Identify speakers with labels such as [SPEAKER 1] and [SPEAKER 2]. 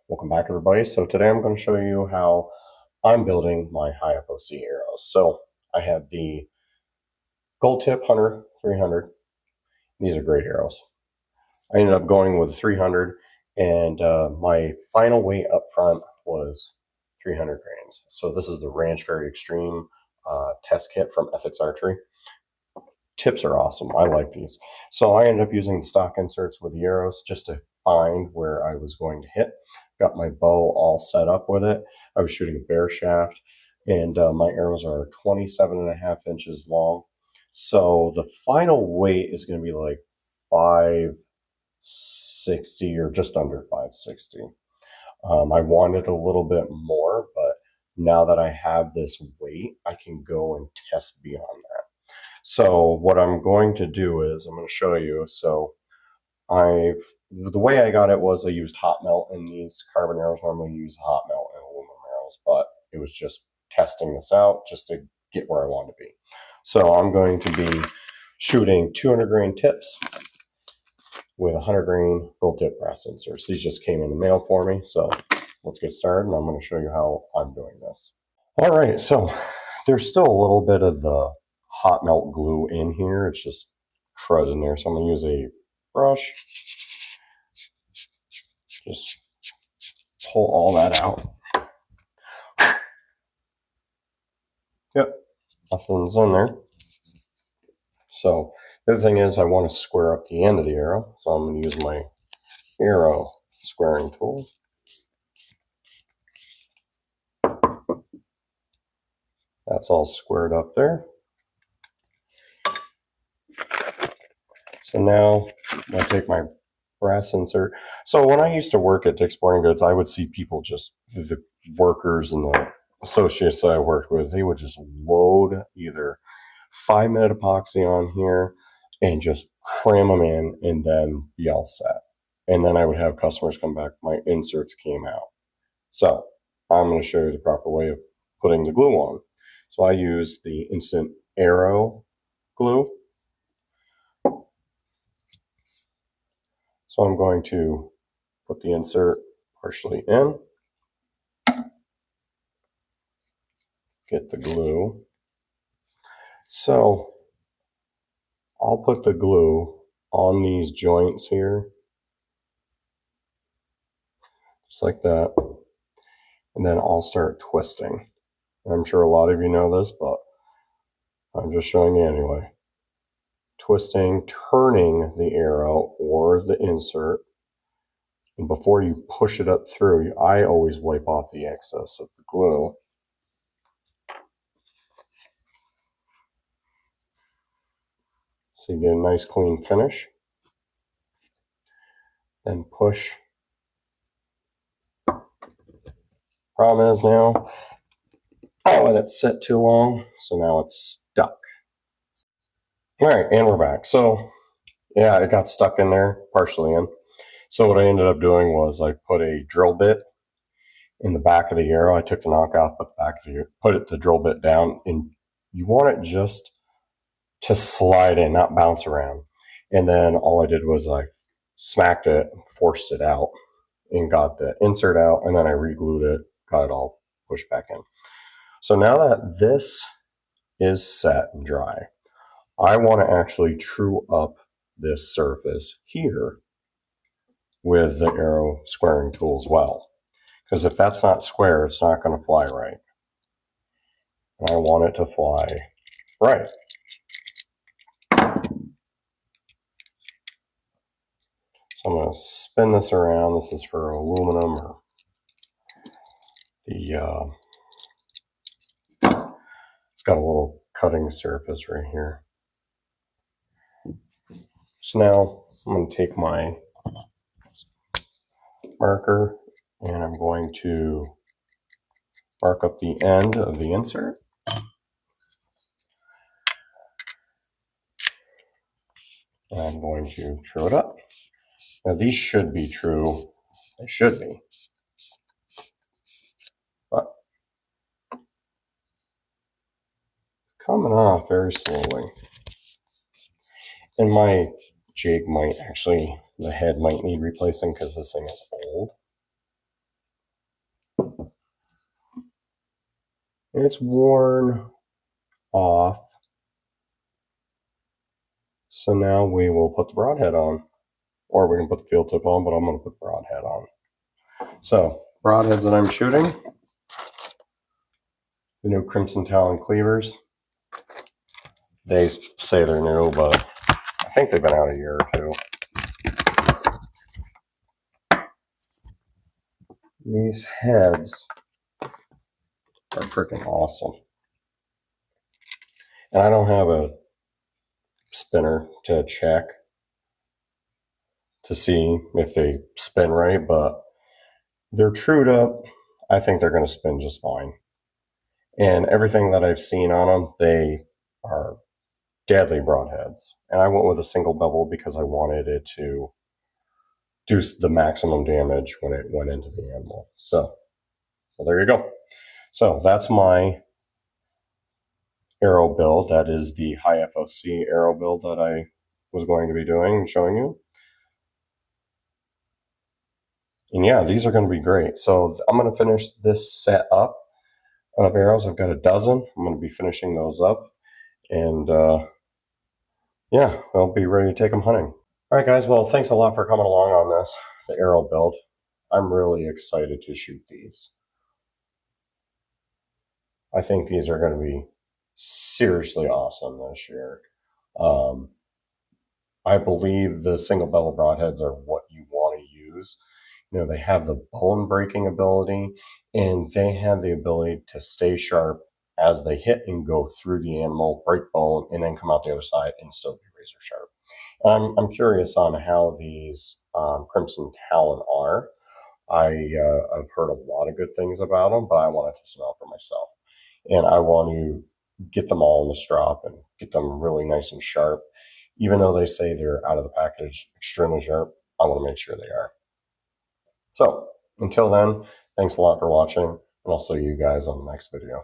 [SPEAKER 1] Welcome back, everybody. So today I'm going to show you how I'm building my high FOC arrows. So I have the Gold Tip Hunter 300. These are great arrows. I ended up going with 300, and my final weight up front was 300 grains. So this is the Ranch Fairy Extreme test kit from Ethics Archery. Tips are awesome. I like these. So I ended up using the stock inserts with the arrows just to find where I was going to hit. Got my bow all set up with it. I was shooting a bear shaft, and my arrows are 27.5 inches long. So the final weight is going to be like 560 or just under 560. I wanted a little bit more, but now that I have this weight, I can go and test beyond that. So what I'm going to do is I'm going to show you. So the way I got it was I used hot melt in these carbon arrows. Normally you use hot melt in aluminum arrows, but it was just testing this out just to get where I want to be. So I'm going to be shooting 200 grain tips with 100 grain gold tip brass inserts. These just came in the mail for me. So let's get started, and I'm going to show you how I'm doing this. All right, so there's still a little bit of the hot melt glue in here. It's just crud in there. So I'm going to use a brush. Just pull all that out. Yep, nothing's in there. So the other thing is I want to square up the end of the arrow. So I'm going to use my arrow squaring tool. That's all squared up there. So now I take my brass insert. So when I used to work at Dick's Sporting Goods, I would see people just, the workers and the associates that I worked with, they would just load either 5-minute epoxy on here and just cram them in and then be all set. And then I would have customers come back, my inserts came out. So I'm going to show you the proper way of putting the glue on. So I use the Instant Arrow glue. So I'm going to put the insert partially in, get the glue. So I'll put the glue on these joints here, just like that, and then I'll start twisting. I'm sure a lot of you know this, but I'm just showing you anyway. Twisting, turning the arrow or the insert, and before you push it up through, I always wipe off the excess of the glue. So you get a nice clean finish. Then push. Problem is now, I let it sit too long, so now it's stuck. All right, and we're back. So yeah, it got stuck in there, partially in. So what I ended up doing was I put a drill bit in the back of the arrow. I took the knock off, put the drill bit down, and you want it just to slide in, not bounce around. And then all I did was I smacked it, forced it out, and got the insert out, and then I re-glued it, got it all pushed back in. So now that this is set and dry, I want to actually true up this surface here with the arrow squaring tool as well. Because if that's not square, it's not going to fly right. And I want it to fly right. So I'm going to spin this around. This is for aluminum, or the it's got a little cutting surface right here. So now I'm going to take my marker and I'm going to mark up the end of the insert. And I'm going to true it up. Now these should be true. They should be. But it's coming off very slowly. And my jig might actually, the head might need replacing because this thing is old. It's worn off. So now we will put the broadhead on. Or we can put the field tip on, but I'm going to put broadhead on. So, broadheads that I'm shooting. The new Crimson Talon cleavers. They say they're new, but I think they've been out a year or two. These heads are freaking awesome. And I don't have a spinner to check to see if they spin right, but they're trued up. I think they're going to spin just fine. And everything that I've seen on them, they are deadly broadheads. And I went with a single bevel because I wanted it to do the maximum damage when it went into the animal. So there you go. So that's my arrow build. That is the high FOC arrow build that I was going to be doing and showing you. And yeah, these are going to be great. So I'm going to finish this set up of arrows. I've got a dozen. I'm going to be finishing those up. And yeah, I'll be ready to take them hunting. All right, guys. Well, thanks a lot for coming along on this, the arrow build. I'm really excited to shoot these. I think these are going to be seriously awesome this year. I believe the single bevel broadheads are what you want to use. You know, they have the bone breaking ability, and they have the ability to stay sharp as they hit and go through the animal, break bone, and then come out the other side and still be razor sharp. I'm curious on how these Crimson Talon are. I've heard a lot of good things about them, but I want to test them out for myself. And I want to get them all in the strop and get them really nice and sharp. Even though they say they're out of the package extremely sharp, I want to make sure they are. So, until then, thanks a lot for watching, and I'll see you guys on the next video.